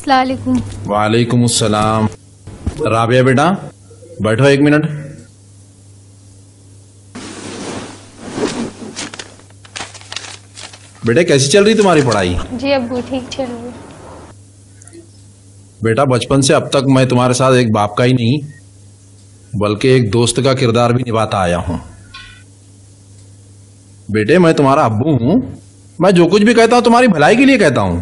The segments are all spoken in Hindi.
अस्सलाम वालेकुम। वालेकुम अस्सलाम। राबिया बेटा बैठो 1 मिनट। बेटा कैसी चल रही तुम्हारी पढ़ाई? जी अब्बू ठीक चल रही है। बेटा बचपन से अब तक मैं तुम्हारे साथ एक बाप का ही नहीं बल्कि एक दोस्त का किरदार भी निभाता आया हूं। बेटे मैं तुम्हारा अब्बू हूं, मैं जो कुछ भी कहता हूं तुम्हारी भलाई के लिए कहता हूं।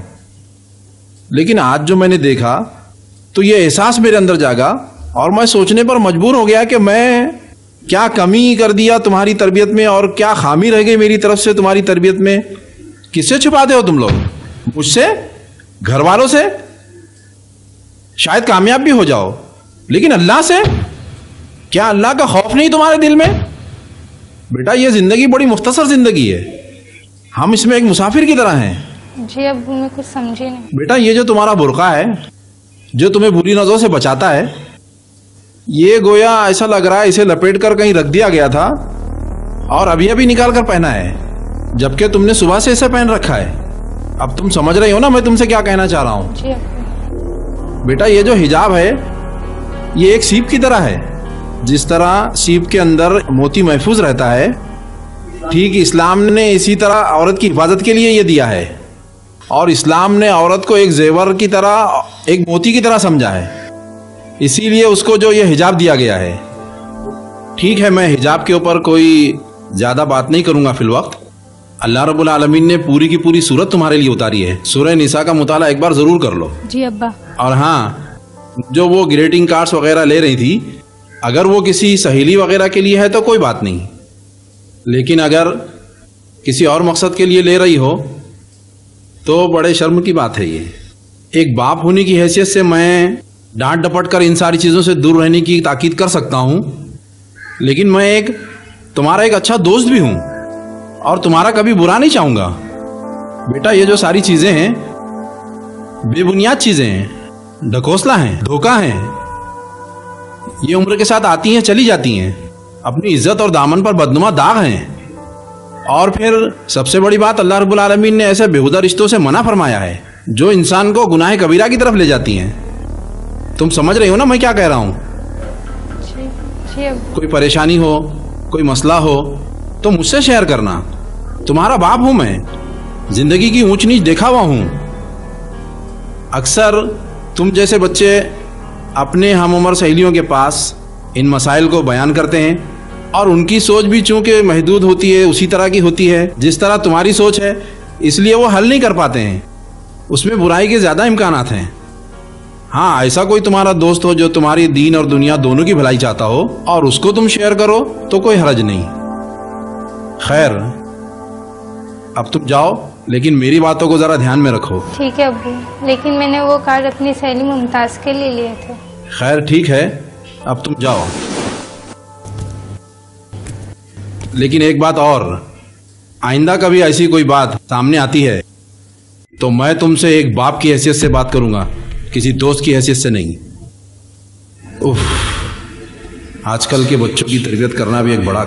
लेकिन आज जो मैंने देखा तो ये एहसास मेरे अंदर जागा और मैं सोचने पर मजबूर हो गया कि मैं क्या कमी कर दिया तुम्हारी तरबियत में और क्या खामी रह गई मेरी तरफ से तुम्हारी तरबियत में। किससे छुपाते हो तुम लोग? मुझसे? घर वालों से? शायद कामयाब भी हो जाओ, लेकिन अल्लाह से? क्या अल्लाह का खौफ नहीं तुम्हारे दिल में? बेटा ये जिंदगी बड़ी मुख्तसर जिंदगी है, हम इसमें एक मुसाफिर की तरह हैं। जी अब्बू मैं कुछ समझी नहीं। बेटा ये जो तुम्हारा बुर्का है जो तुम्हें बुरी नजरों से बचाता है, ये गोया ऐसा लग रहा है इसे लपेट कर कहीं रख दिया गया था और अभी अभी निकाल कर पहना है, जबकि तुमने सुबह से इसे पहन रखा है। अब तुम समझ रही हो ना मैं तुमसे क्या कहना चाह रहा हूं? जी अब्बू। बेटा ये जो हिजाब है ये एक सीप की तरह है। जिस तरह सीप के अंदर मोती महफूज रहता है, ठीक इस्लाम ने इसी तरह औरत की हिफाजत के लिए ये दिया है और इस्लाम ने औरत को एक जेवर की तरह, एक मोती की तरह समझा है, इसीलिए उसको जो ये हिजाब दिया गया है। ठीक है मैं हिजाब के ऊपर कोई ज्यादा बात नहीं करूंगा फिल वक्त। अल्लाह रब्बुल आलमीन ने पूरी की पूरी सूरत तुम्हारे लिए उतारी है, सूरह निसा का मुताला एक बार जरूर कर लो। जी अब्बा। और हाँ, जो वो ग्रीटिंग कार्ड्स वगैरह ले रही थी, अगर वो किसी सहेली वगैरह के लिए है तो कोई बात नहीं, लेकिन अगर किसी और मकसद के लिए ले रही हो तो बड़े शर्म की बात है। ये एक बाप होने की हैसियत से मैं डांट डपट कर इन सारी चीज़ों से दूर रहने की ताकीद कर सकता हूँ, लेकिन मैं एक तुम्हारा एक अच्छा दोस्त भी हूँ और तुम्हारा कभी बुरा नहीं चाहूँगा। बेटा ये जो सारी चीज़ें हैं बेबुनियाद चीज़ें हैं, ढकोसला हैं, धोखा हैं। ये उम्र के साथ आती हैं चली जाती हैं, अपनी इज्जत और दामन पर बदनुमा दाग हैं। और फिर सबसे बड़ी बात, अल्लाह रब्बुल आलमीन ने ऐसे बेहुदा रिश्तों से मना फरमाया है जो इंसान को गुनाह कबीरा की तरफ ले जाती हैं। तुम समझ रही हो ना मैं क्या कह रहा हूँ? जी अब्बू। कोई परेशानी हो, कोई मसला हो तो मुझसे शेयर करना। तुम्हारा बाप हूं मैं, जिंदगी की ऊंच नीच देखा हुआ हूं। अक्सर तुम जैसे बच्चे अपने हम उम्र सहेलियों के पास इन मसाइल को बयान करते हैं और उनकी सोच भी चूंकि महदूद होती है, उसी तरह की होती है जिस तरह तुम्हारी सोच है, इसलिए वो हल नहीं कर पाते हैं। उसमें बुराई के ज्यादा इम्कानात हैं। हाँ, ऐसा कोई तुम्हारा दोस्त हो जो तुम्हारी दीन और दुनिया दोनों की भलाई चाहता हो और उसको तुम शेयर करो तो कोई हर्ज नहीं। खैर अब तुम जाओ, लेकिन मेरी बातों को जरा ध्यान में रखो। ठीक है अब्बू, लेकिन मैंने वो कार्ड अपनी सहेली मुमताज के लिए लिए थे। खैर ठीक है, अब तुम जाओ, लेकिन एक बात और, आइंदा कभी ऐसी कोई बात सामने आती है तो मैं तुमसे एक बाप की हैसियत से बात करूंगा, किसी दोस्त की हैसियत से नहीं। उफ, आजकल के बच्चों की तरबियत करना भी एक बड़ा